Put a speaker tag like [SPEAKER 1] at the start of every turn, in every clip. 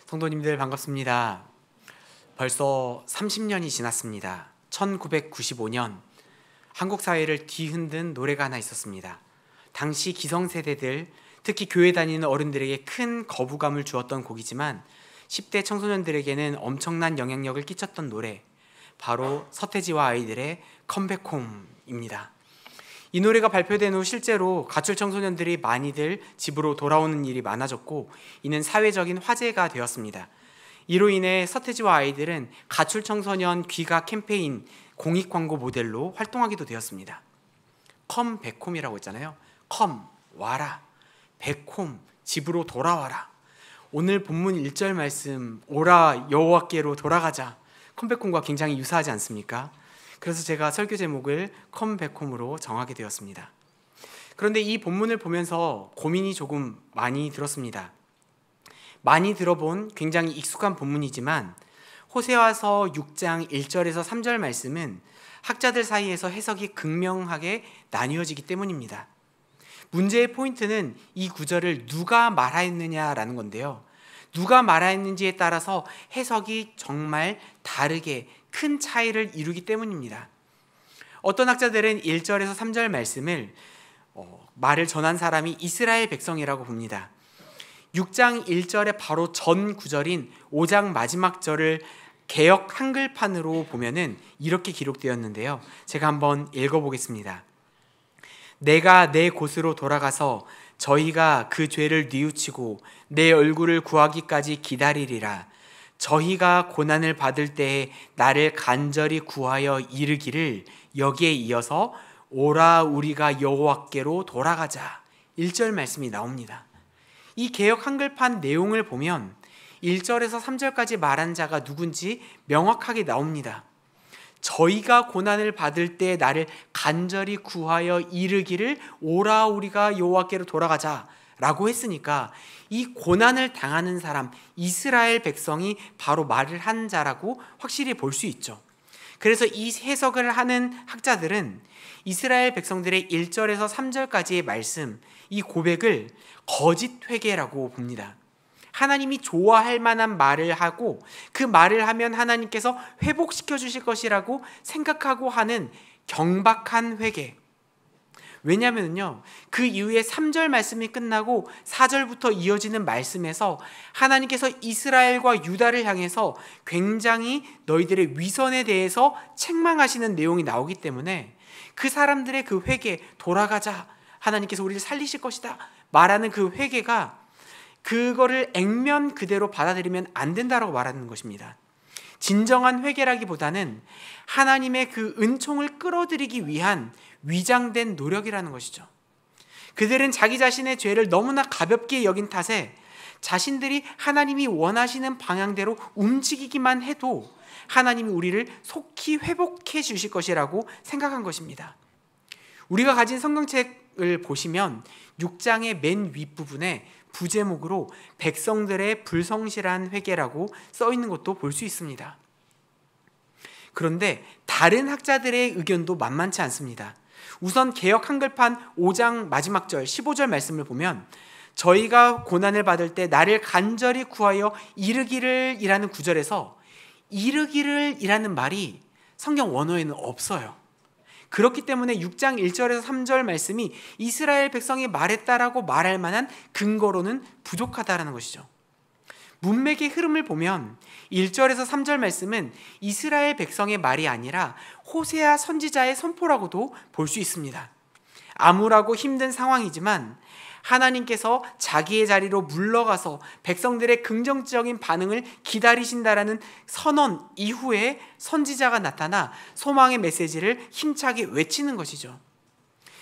[SPEAKER 1] 성도님들 반갑습니다. 벌써 30년이 지났습니다. 1995년 한국 사회를 뒤흔든 노래가 하나 있었습니다. 당시 기성세대들, 특히 교회 다니는 어른들에게 큰 거부감을 주었던 곡이지만 10대 청소년들에게는 엄청난 영향력을 끼쳤던 노래, 바로 서태지와 아이들의 컴백홈입니다. 이 노래가 발표된 후 실제로 가출 청소년들이 많이들 집으로 돌아오는 일이 많아졌고, 이는 사회적인 화제가 되었습니다. 이로 인해 서태지와 아이들은 가출 청소년 귀가 캠페인 공익 광고 모델로 활동하기도 되었습니다. 컴백홈이라고 했잖아요. 컴, 와라. 백홈, 집으로 돌아와라. 오늘 본문 1절 말씀, 오라 여호와께로 돌아가자. 컴백홈과 굉장히 유사하지 않습니까? 그래서 제가 설교 제목을 컴백홈으로 정하게 되었습니다. 그런데 이 본문을 보면서 고민이 조금 많이 들었습니다. 많이 들어본 굉장히 익숙한 본문이지만 호세아서 6장 1절에서 3절 말씀은 학자들 사이에서 해석이 극명하게 나뉘어지기 때문입니다. 문제의 포인트는 이 구절을 누가 말하였느냐라는 건데요. 누가 말하였는지에 따라서 해석이 정말 다르게 큰 차이를 이루기 때문입니다. 어떤 학자들은 1절에서 3절 말씀을 말을 전한 사람이 이스라엘 백성이라고 봅니다. 6장 1절의 바로 전 구절인 5장 마지막 절을 개역 한글판으로 보면은 이렇게 기록되었는데요. 제가 한번 읽어보겠습니다. 내가 내 곳으로 돌아가서 저희가 그 죄를 뉘우치고 내 얼굴을 구하기까지 기다리리라. 저희가 고난을 받을 때에 나를 간절히 구하여 이르기를. 여기에 이어서 오라 우리가 여호와께로 돌아가자. 1절 말씀이 나옵니다. 이 개역 한글판 내용을 보면 1절에서 3절까지 말한 자가 누군지 명확하게 나옵니다. 저희가 고난을 받을 때 나를 간절히 구하여 이르기를 오라 우리가 여호와께로 돌아가자 라고 했으니까 이 고난을 당하는 사람, 이스라엘 백성이 바로 말을 한 자라고 확실히 볼 수 있죠. 그래서 이 해석을 하는 학자들은 이스라엘 백성들의 1절에서 3절까지의 말씀, 이 고백을 거짓 회개라고 봅니다. 하나님이 좋아할 만한 말을 하고 그 말을 하면 하나님께서 회복시켜 주실 것이라고 생각하고 하는 경박한 회개. 왜냐하면요, 그 이후에 3절 말씀이 끝나고 4절부터 이어지는 말씀에서 하나님께서 이스라엘과 유다를 향해서 굉장히 너희들의 위선에 대해서 책망하시는 내용이 나오기 때문에 그 사람들의 그 회개, 돌아가자, 하나님께서 우리를 살리실 것이다 말하는 그 회개가 그거를 액면 그대로 받아들이면 안 된다라고 말하는 것입니다. 진정한 회개라기보다는 하나님의 그 은총을 끌어들이기 위한 위장된 노력이라는 것이죠. 그들은 자기 자신의 죄를 너무나 가볍게 여긴 탓에 자신들이 하나님이 원하시는 방향대로 움직이기만 해도 하나님이 우리를 속히 회복해 주실 것이라고 생각한 것입니다. 우리가 가진 성경책을 보시면 6장의 맨 윗부분에 부제목으로 백성들의 불성실한 회개라고 써 있는 것도 볼 수 있습니다. 그런데 다른 학자들의 의견도 만만치 않습니다. 우선 개역 한글판 5장 마지막 절 15절 말씀을 보면 저희가 고난을 받을 때 나를 간절히 구하여 이르기를 이라는 구절에서 이르기를 이라는 말이 성경 원어에는 없어요. 그렇기 때문에 6장 1절에서 3절 말씀이 이스라엘 백성이 말했다라고 말할 만한 근거로는 부족하다라는 것이죠. 문맥의 흐름을 보면 1절에서 3절 말씀은 이스라엘 백성의 말이 아니라 호세아 선지자의 선포라고도 볼 수 있습니다. 암울하고 힘든 상황이지만 하나님께서 자기의 자리로 물러가서 백성들의 긍정적인 반응을 기다리신다라는 선언 이후에 선지자가 나타나 소망의 메시지를 힘차게 외치는 것이죠.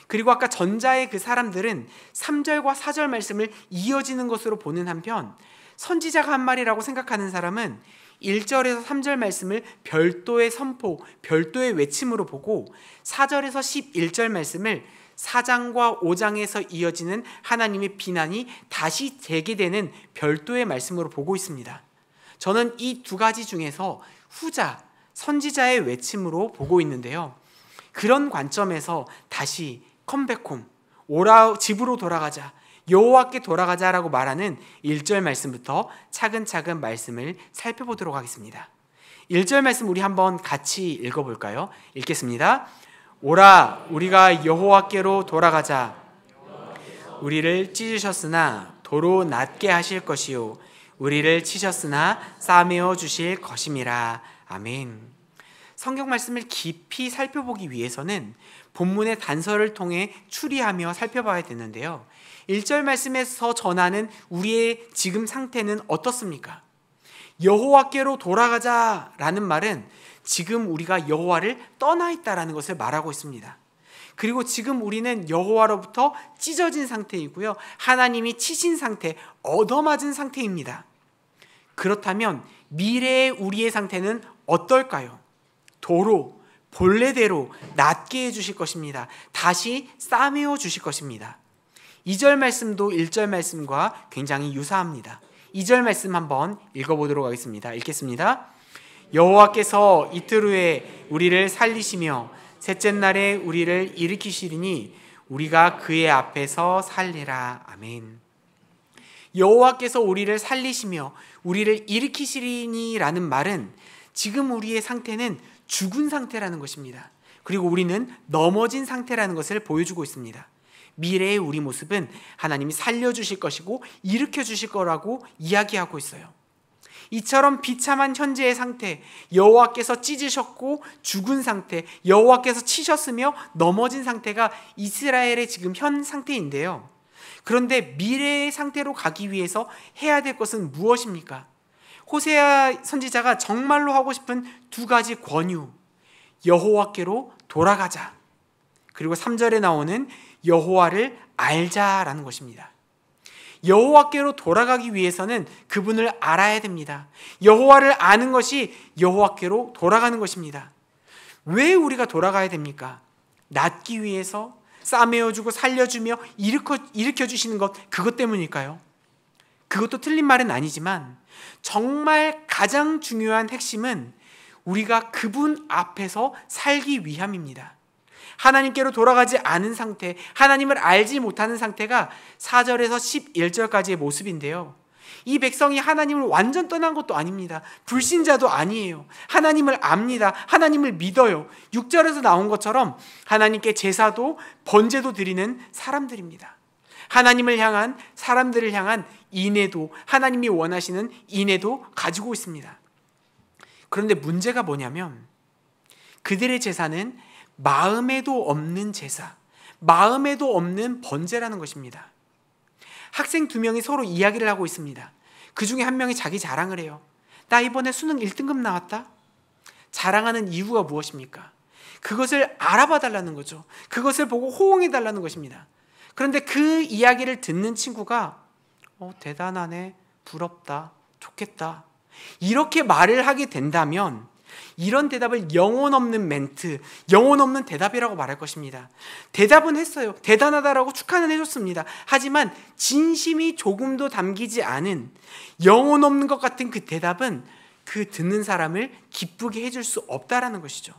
[SPEAKER 1] 그리고 아까 전자의 그 사람들은 3절과 4절 말씀을 이어지는 것으로 보는 한편 선지자가 한 말이라고 생각하는 사람은 1절에서 3절 말씀을 별도의 선포, 별도의 외침으로 보고 4절에서 11절 말씀을 4장과 5장에서 이어지는 하나님의 비난이 다시 재개되는 별도의 말씀으로 보고 있습니다. 저는 이 두 가지 중에서 후자, 선지자의 외침으로 보고 있는데요. 그런 관점에서 다시 컴백홈, 오라 집으로 돌아가자, 여호와께 돌아가자라고 말하는 1절 말씀부터 차근차근 말씀을 살펴보도록 하겠습니다. 1절 말씀 우리 한번 같이 읽어볼까요? 읽겠습니다. 오라 우리가 여호와께로 돌아가자. 우리를 찢으셨으나 도로 낫게 하실 것이요 우리를 치셨으나 싸매어 주실 것임이라. 아멘. 성경 말씀을 깊이 살펴보기 위해서는 본문의 단서를 통해 추리하며 살펴봐야 되는데요. 1절 말씀에서 전하는 우리의 지금 상태는 어떻습니까? 여호와께로 돌아가자라는 말은 지금 우리가 여호와를 떠나 있다라는 것을 말하고 있습니다. 그리고 지금 우리는 여호와로부터 찢어진 상태이고요. 하나님이 치신 상태, 얻어맞은 상태입니다. 그렇다면 미래의 우리의 상태는 어떨까요? 도로, 본래대로 낫게 해주실 것입니다. 다시 싸매어 주실 것입니다. 2절 말씀도 1절 말씀과 굉장히 유사합니다. 2절 말씀 한번 읽어보도록 하겠습니다. 읽겠습니다. 여호와께서 이틀 후에 우리를 살리시며 셋째 날에 우리를 일으키시리니 우리가 그의 앞에서 살리라. 아멘. 여호와께서 우리를 살리시며 우리를 일으키시리니 라는 말은 지금 우리의 상태는 죽은 상태라는 것입니다. 그리고 우리는 넘어진 상태라는 것을 보여주고 있습니다. 미래의 우리 모습은 하나님이 살려주실 것이고 일으켜주실 거라고 이야기하고 있어요. 이처럼 비참한 현재의 상태, 여호와께서 찢으셨고 죽은 상태, 여호와께서 치셨으며 넘어진 상태가 이스라엘의 지금 현 상태인데요. 그런데 미래의 상태로 가기 위해서 해야 될 것은 무엇입니까? 호세아 선지자가 정말로 하고 싶은 두 가지 권유, 여호와께로 돌아가자, 그리고 3절에 나오는 여호와를 알자라는 것입니다. 여호와께로 돌아가기 위해서는 그분을 알아야 됩니다. 여호와를 아는 것이 여호와께로 돌아가는 것입니다. 왜 우리가 돌아가야 됩니까? 낫기 위해서, 싸매어주고 살려주며 일으켜주시는 것, 그것 때문일까요? 그것도 틀린 말은 아니지만 정말 가장 중요한 핵심은 우리가 그분 앞에서 살기 위함입니다. 하나님께로 돌아가지 않은 상태, 하나님을 알지 못하는 상태가 4절에서 11절까지의 모습인데요. 이 백성이 하나님을 완전 떠난 것도 아닙니다. 불신자도 아니에요. 하나님을 압니다. 하나님을 믿어요. 6절에서 나온 것처럼 하나님께 제사도 번제도 드리는 사람들입니다. 하나님을 향한, 사람들을 향한 인애도, 하나님이 원하시는 인애도 가지고 있습니다. 그런데 문제가 뭐냐면 그들의 제사는 마음에도 없는 제사, 마음에도 없는 번제라는 것입니다. 학생 2명이 서로 이야기를 하고 있습니다. 그 중에 한 명이 자기 자랑을 해요. 나 이번에 수능 1등급 나왔다. 자랑하는 이유가 무엇입니까? 그것을 알아봐 달라는 거죠. 그것을 보고 호응해 달라는 것입니다. 그런데 그 이야기를 듣는 친구가 대단하네, 부럽다, 좋겠다, 이렇게 말을 하게 된다면 이런 대답을 영혼 없는 멘트, 영혼 없는 대답이라고 말할 것입니다. 대답은 했어요. 대단하다라고 축하는 해줬습니다. 하지만 진심이 조금도 담기지 않은 영혼 없는 것 같은 그 대답은 그 듣는 사람을 기쁘게 해줄 수 없다라는 것이죠.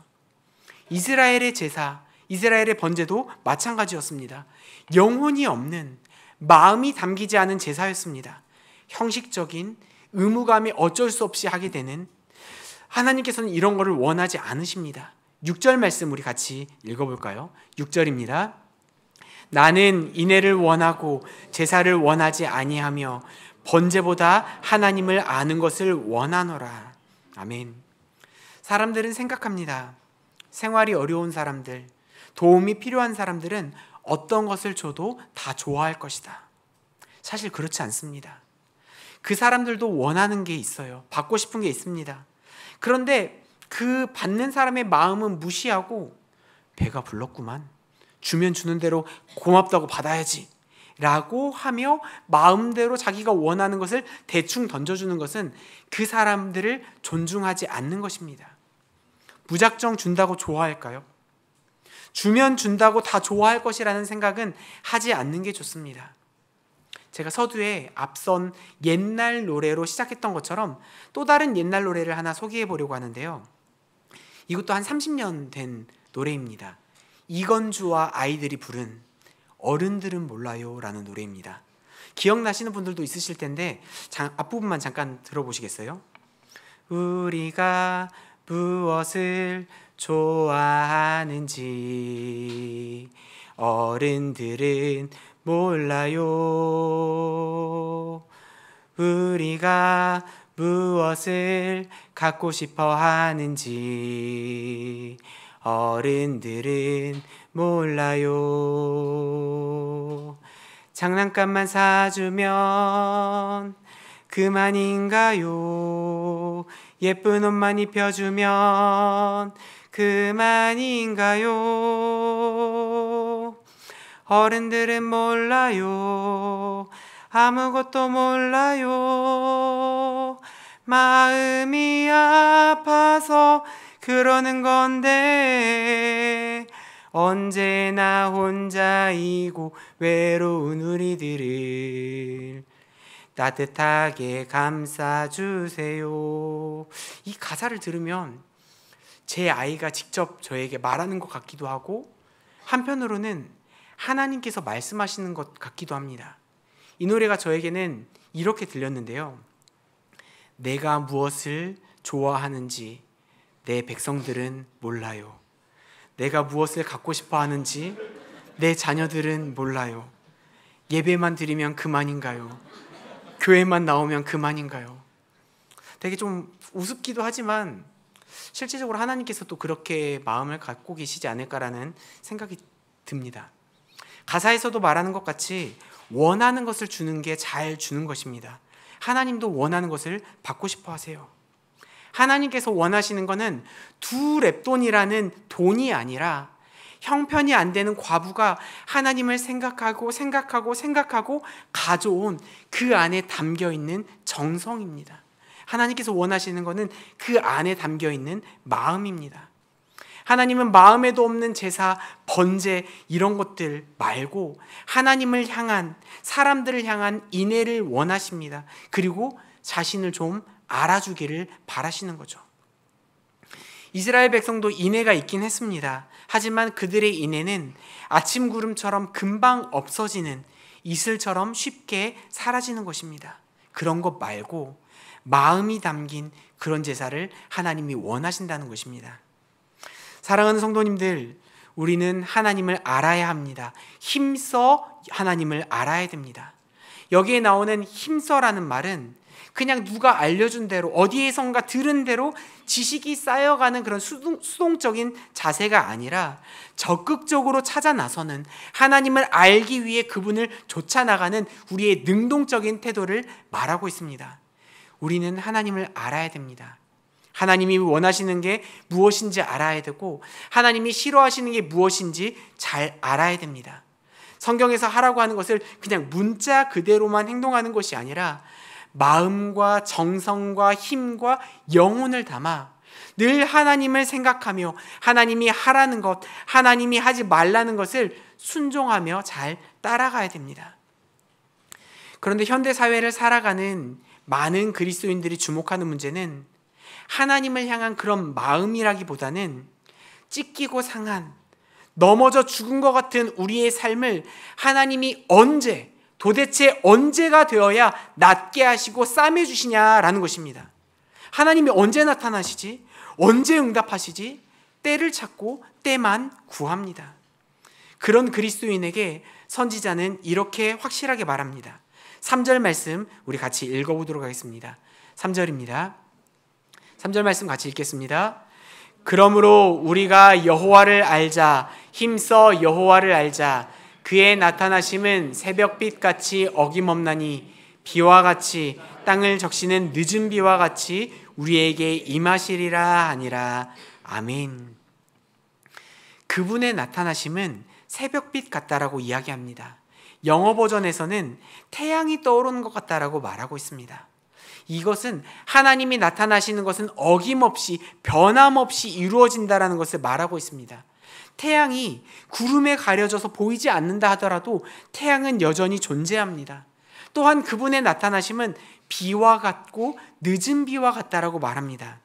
[SPEAKER 1] 이스라엘의 제사, 이스라엘의 번제도 마찬가지였습니다. 영혼이 없는, 마음이 담기지 않은 제사였습니다. 형식적인, 의무감이 어쩔 수 없이 하게 되는, 하나님께서는 이런 거를 원하지 않으십니다. 6절 말씀 우리 같이 읽어볼까요? 6절입니다. 나는 인애를 원하고 제사를 원하지 아니하며 번제보다 하나님을 아는 것을 원하노라. 아멘. 사람들은 생각합니다. 생활이 어려운 사람들, 도움이 필요한 사람들은 어떤 것을 줘도 다 좋아할 것이다. 사실 그렇지 않습니다. 그 사람들도 원하는 게 있어요. 받고 싶은 게 있습니다. 그런데 그 받는 사람의 마음은 무시하고 배가 불렀구만, 주면 주는 대로 고맙다고 받아야지 라고 하며 마음대로 자기가 원하는 것을 대충 던져주는 것은 그 사람들을 존중하지 않는 것입니다. 무작정 준다고 좋아할까요? 주면 준다고 다 좋아할 것이라는 생각은 하지 않는 게 좋습니다. 제가 서두에 앞선 옛날 노래로 시작했던 것처럼 또 다른 옛날 노래를 하나 소개해 보려고 하는데요. 이것도 한 30년 된 노래입니다. 이건주와 아이들이 부른 어른들은 몰라요 라는 노래입니다. 기억나시는 분들도 있으실 텐데 앞부분만 잠깐 들어보시겠어요? 우리가 무엇을 좋아하는지 어른들은 몰라요. 우리가 무엇을 갖고 싶어 하는지 어른들은 몰라요. 장난감만 사주면 그만인가요? 예쁜 옷만 입혀주면 그만인가요? 어른들은 몰라요. 아무것도 몰라요. 마음이 아파서 그러는 건데 언제나 혼자이고 외로운 우리들을 따뜻하게 감싸주세요. 이 가사를 들으면 제 아이가 직접 저에게 말하는 것 같기도 하고 한편으로는 하나님께서 말씀하시는 것 같기도 합니다. 이 노래가 저에게는 이렇게 들렸는데요. 내가 무엇을 좋아하는지 내 백성들은 몰라요. 내가 무엇을 갖고 싶어 하는지 내 자녀들은 몰라요. 예배만 드리면 그만인가요? 교회만 나오면 그만인가요? 되게 좀 우습기도 하지만 실제적으로 하나님께서 또 그렇게 마음을 갖고 계시지 않을까라는 생각이 듭니다. 가사에서도 말하는 것 같이 원하는 것을 주는 게 잘 주는 것입니다. 하나님도 원하는 것을 받고 싶어 하세요. 하나님께서 원하시는 것은 두 렙돈이라는 돈이 아니라 형편이 안 되는 과부가 하나님을 생각하고 가져온 그 안에 담겨있는 정성입니다. 하나님께서 원하시는 것은 그 안에 담겨있는 마음입니다. 하나님은 마음에도 없는 제사, 번제 이런 것들 말고 하나님을 향한, 사람들을 향한 인애를 원하십니다. 그리고 자신을 좀 알아주기를 바라시는 거죠. 이스라엘 백성도 인애가 있긴 했습니다. 하지만 그들의 인애는 아침 구름처럼 금방 없어지는 이슬처럼 쉽게 사라지는 것입니다. 그런 것 말고 마음이 담긴 그런 제사를 하나님이 원하신다는 것입니다. 사랑하는 성도님들, 우리는 하나님을 알아야 합니다. 힘써 하나님을 알아야 됩니다. 여기에 나오는 힘써라는 말은 그냥 누가 알려준 대로 어디에선가 들은 대로 지식이 쌓여가는 그런 수동적인 자세가 아니라 적극적으로 찾아 나서는, 하나님을 알기 위해 그분을 쫓아나가는 우리의 능동적인 태도를 말하고 있습니다. 우리는 하나님을 알아야 됩니다. 하나님이 원하시는 게 무엇인지 알아야 되고 하나님이 싫어하시는 게 무엇인지 잘 알아야 됩니다. 성경에서 하라고 하는 것을 그냥 문자 그대로만 행동하는 것이 아니라 마음과 정성과 힘과 영혼을 담아 늘 하나님을 생각하며 하나님이 하라는 것, 하나님이 하지 말라는 것을 순종하며 잘 따라가야 됩니다. 그런데 현대 사회를 살아가는 많은 그리스도인들이 주목하는 문제는 하나님을 향한 그런 마음이라기보다는 찢기고 상한, 넘어져 죽은 것 같은 우리의 삶을 하나님이 도대체 언제가 되어야 낫게 하시고 싸매주시냐라는 것입니다. 하나님이 언제 나타나시지? 언제 응답하시지? 때를 찾고 때만 구합니다. 그런 그리스도인에게 선지자는 이렇게 확실하게 말합니다. 3절 말씀 우리 같이 읽어보도록 하겠습니다. 3절입니다. 3절 말씀 같이 읽겠습니다. 그러므로 우리가 여호와를 알자, 힘써 여호와를 알자. 그의 나타나심은 새벽빛같이 어김없나니 비와 같이 땅을 적시는 늦은 비와 같이 우리에게 임하시리라 하니라. 아멘. 그분의 나타나심은 새벽빛 같다라고 이야기합니다. 영어 버전에서는 태양이 떠오르는 것 같다라고 말하고 있습니다. 이것은 하나님이 나타나시는 것은 어김없이 변함없이 이루어진다라는 것을 말하고 있습니다. 태양이 구름에 가려져서 보이지 않는다 하더라도 태양은 여전히 존재합니다. 또한 그분의 나타나심은 비와 같고 늦은 비와 같다라고 말합니다.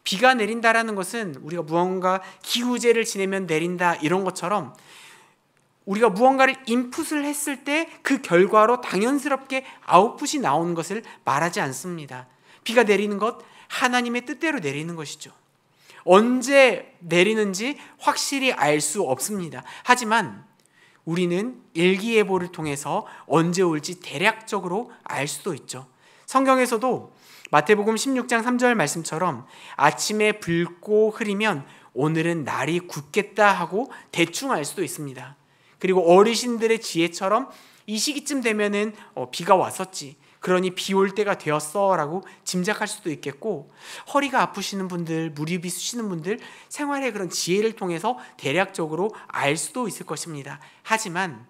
[SPEAKER 1] 비가 내린다라는 것은 우리가 무언가 기후제를 지내면 내린다 이런 것처럼 우리가 무언가를 인풋을 했을 때 그 결과로 당연스럽게 아웃풋이 나오는 것을 말하지 않습니다. 비가 내리는 것, 하나님의 뜻대로 내리는 것이죠. 언제 내리는지 확실히 알 수 없습니다. 하지만 우리는 일기예보를 통해서 언제 올지 대략적으로 알 수도 있죠. 성경에서도 마태복음 16장 3절 말씀처럼 아침에 붉고 흐리면 오늘은 날이 굳겠다 하고 대충 알 수도 있습니다. 그리고 어르신들의 지혜처럼 이 시기쯤 되면은 비가 왔었지, 그러니 비 올 때가 되었어 라고 짐작할 수도 있겠고, 허리가 아프시는 분들, 무릎이 쑤시는 분들, 생활의 그런 지혜를 통해서 대략적으로 알 수도 있을 것입니다. 하지만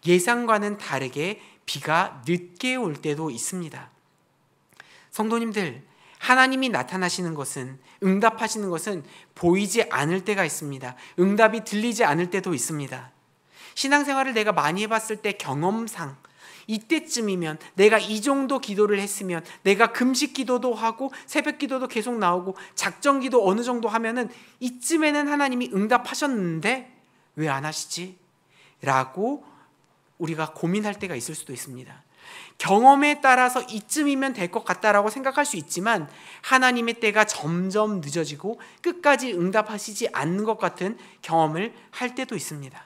[SPEAKER 1] 예상과는 다르게 비가 늦게 올 때도 있습니다. 성도님들, 하나님이 나타나시는 것은, 응답하시는 것은 보이지 않을 때가 있습니다. 응답이 들리지 않을 때도 있습니다. 신앙생활을 내가 많이 해봤을 때 경험상 이때쯤이면, 내가 이 정도 기도를 했으면, 내가 금식 기도도 하고 새벽 기도도 계속 나오고 작정 기도 어느 정도 하면은 이쯤에는 하나님이 응답하셨는데 왜 안 하시지? 라고 우리가 고민할 때가 있을 수도 있습니다. 경험에 따라서 이쯤이면 될 것 같다라고 생각할 수 있지만 하나님의 때가 점점 늦어지고 끝까지 응답하시지 않는 것 같은 경험을 할 때도 있습니다.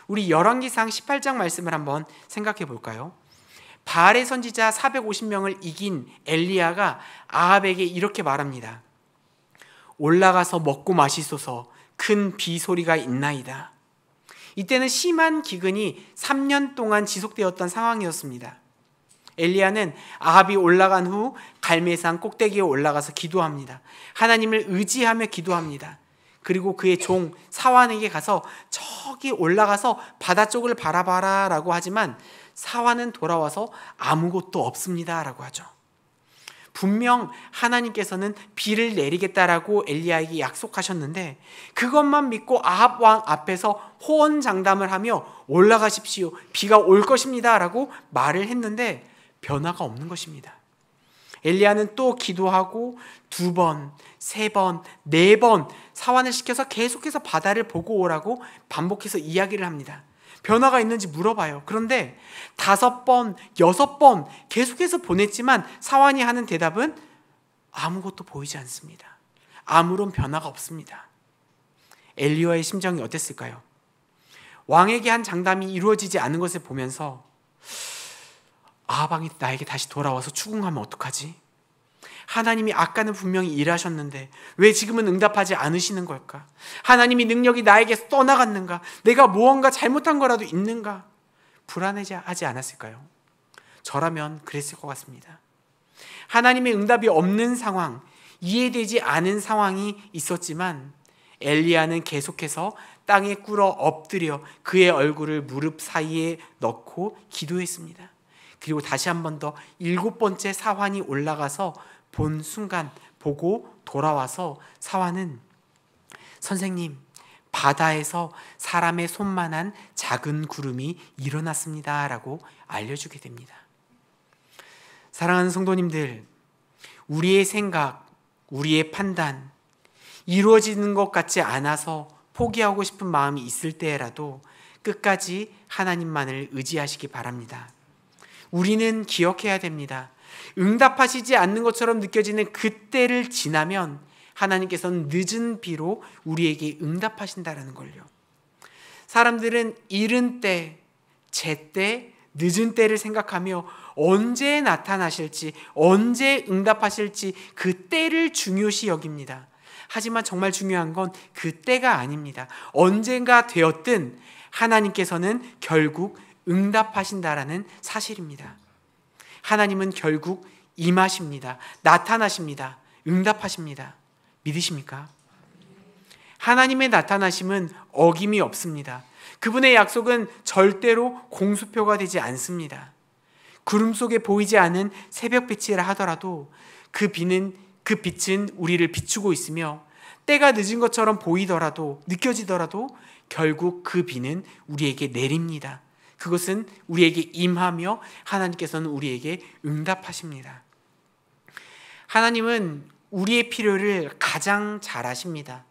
[SPEAKER 1] 우리 열왕기상 18장 말씀을 한번 생각해 볼까요? 바알의 선지자 450명을 이긴 엘리야가 아합에게 이렇게 말합니다. 올라가서 먹고 마시소서, 큰 비 소리가 있나이다. 이때는 심한 기근이 3년 동안 지속되었던 상황이었습니다. 엘리야는 아합이 올라간 후 갈멜산 꼭대기에 올라가서 기도합니다. 하나님을 의지하며 기도합니다. 그리고 그의 종 사환에게 가서 저기 올라가서 바다 쪽을 바라봐라 라고 하지만 사환은 돌아와서 아무것도 없습니다 라고 하죠. 분명 하나님께서는 비를 내리겠다라고 엘리야에게 약속하셨는데 그것만 믿고 아합 왕 앞에서 호언장담을 하며 올라가십시오, 비가 올 것입니다 라고 말을 했는데 변화가 없는 것입니다. 엘리야는 또 기도하고 2번, 3번, 4번 사환을 시켜서 계속해서 바다를 보고 오라고 반복해서 이야기를 합니다. 변화가 있는지 물어봐요. 그런데 5번, 6번 계속해서 보냈지만 사환이 하는 대답은 아무것도 보이지 않습니다. 아무런 변화가 없습니다. 엘리야의 심정이 어땠을까요? 왕에게 한 장담이 이루어지지 않은 것을 보면서 아합왕이 나에게 다시 돌아와서 추궁하면 어떡하지? 하나님이 아까는 분명히 일하셨는데 왜 지금은 응답하지 않으시는 걸까? 하나님이 능력이 나에게서 떠나갔는가? 내가 무언가 잘못한 거라도 있는가? 불안해하지 않았을까요? 저라면 그랬을 것 같습니다. 하나님의 응답이 없는 상황, 이해되지 않은 상황이 있었지만 엘리야는 계속해서 땅에 꿇어 엎드려 그의 얼굴을 무릎 사이에 넣고 기도했습니다. 그리고 다시 한 번 더 7번째 사환이 올라가서 본 순간 보고 돌아와서 사환은 선생님, 바다에서 사람의 손만한 작은 구름이 일어났습니다 라고 알려주게 됩니다. 사랑하는 성도님들, 우리의 생각, 우리의 판단, 이루어지는 것 같지 않아서 포기하고 싶은 마음이 있을 때라도 끝까지 하나님만을 의지하시기 바랍니다. 우리는 기억해야 됩니다. 응답하시지 않는 것처럼 느껴지는 그때를 지나면 하나님께서는 늦은 비로 우리에게 응답하신다는 걸요. 사람들은 이른 때, 제때, 늦은 때를 생각하며 언제 나타나실지, 언제 응답하실지 그 때를 중요시 여깁니다. 하지만 정말 중요한 건 그 때가 아닙니다. 언젠가 되었든 하나님께서는 결국 응답하신다라는 사실입니다. 하나님은 결국 임하십니다. 나타나십니다. 응답하십니다. 믿으십니까? 하나님의 나타나심은 어김이 없습니다. 그분의 약속은 절대로 공수표가 되지 않습니다. 구름 속에 보이지 않은 새벽빛이라 하더라도 그 빛은 우리를 비추고 있으며 때가 늦은 것처럼 보이더라도, 느껴지더라도 결국 그 비는 우리에게 내립니다. 그것은 우리에게 임하며 하나님께서는 우리에게 응답하십니다. 하나님은 우리의 필요를 가장 잘 아십니다.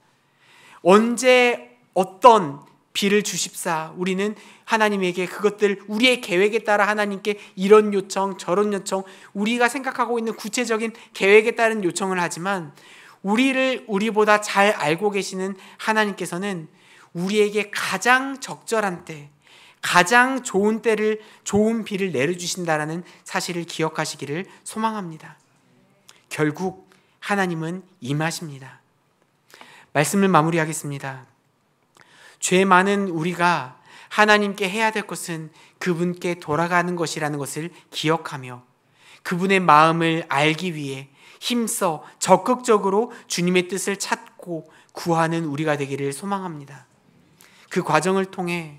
[SPEAKER 1] 언제 어떤 비를 주십사. 우리는 하나님에게 그것들 우리의 계획에 따라 하나님께 이런 요청 저런 요청 우리가 생각하고 있는 구체적인 계획에 따른 요청을 하지만 우리를 우리보다 잘 알고 계시는 하나님께서는 우리에게 가장 적절한 때 가장 좋은 때를 좋은 비를 내려주신다라는 사실을 기억하시기를 소망합니다. 결국 하나님은 임하십니다. 말씀을 마무리하겠습니다. 죄 많은 우리가 하나님께 해야 될 것은 그분께 돌아가는 것이라는 것을 기억하며 그분의 마음을 알기 위해 힘써 적극적으로 주님의 뜻을 찾고 구하는 우리가 되기를 소망합니다. 그 과정을 통해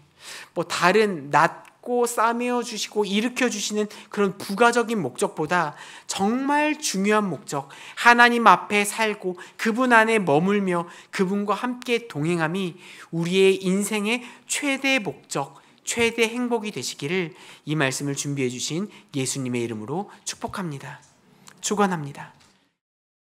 [SPEAKER 1] 다른 낫고 싸매어 주시고 일으켜 주시는 그런 부가적인 목적보다 정말 중요한 목적, 하나님 앞에 살고 그분 안에 머물며 그분과 함께 동행함이 우리의 인생의 최대 목적, 최대 행복이 되시기를 이 말씀을 준비해 주신 예수님의 이름으로 축복합니다. 축원합니다.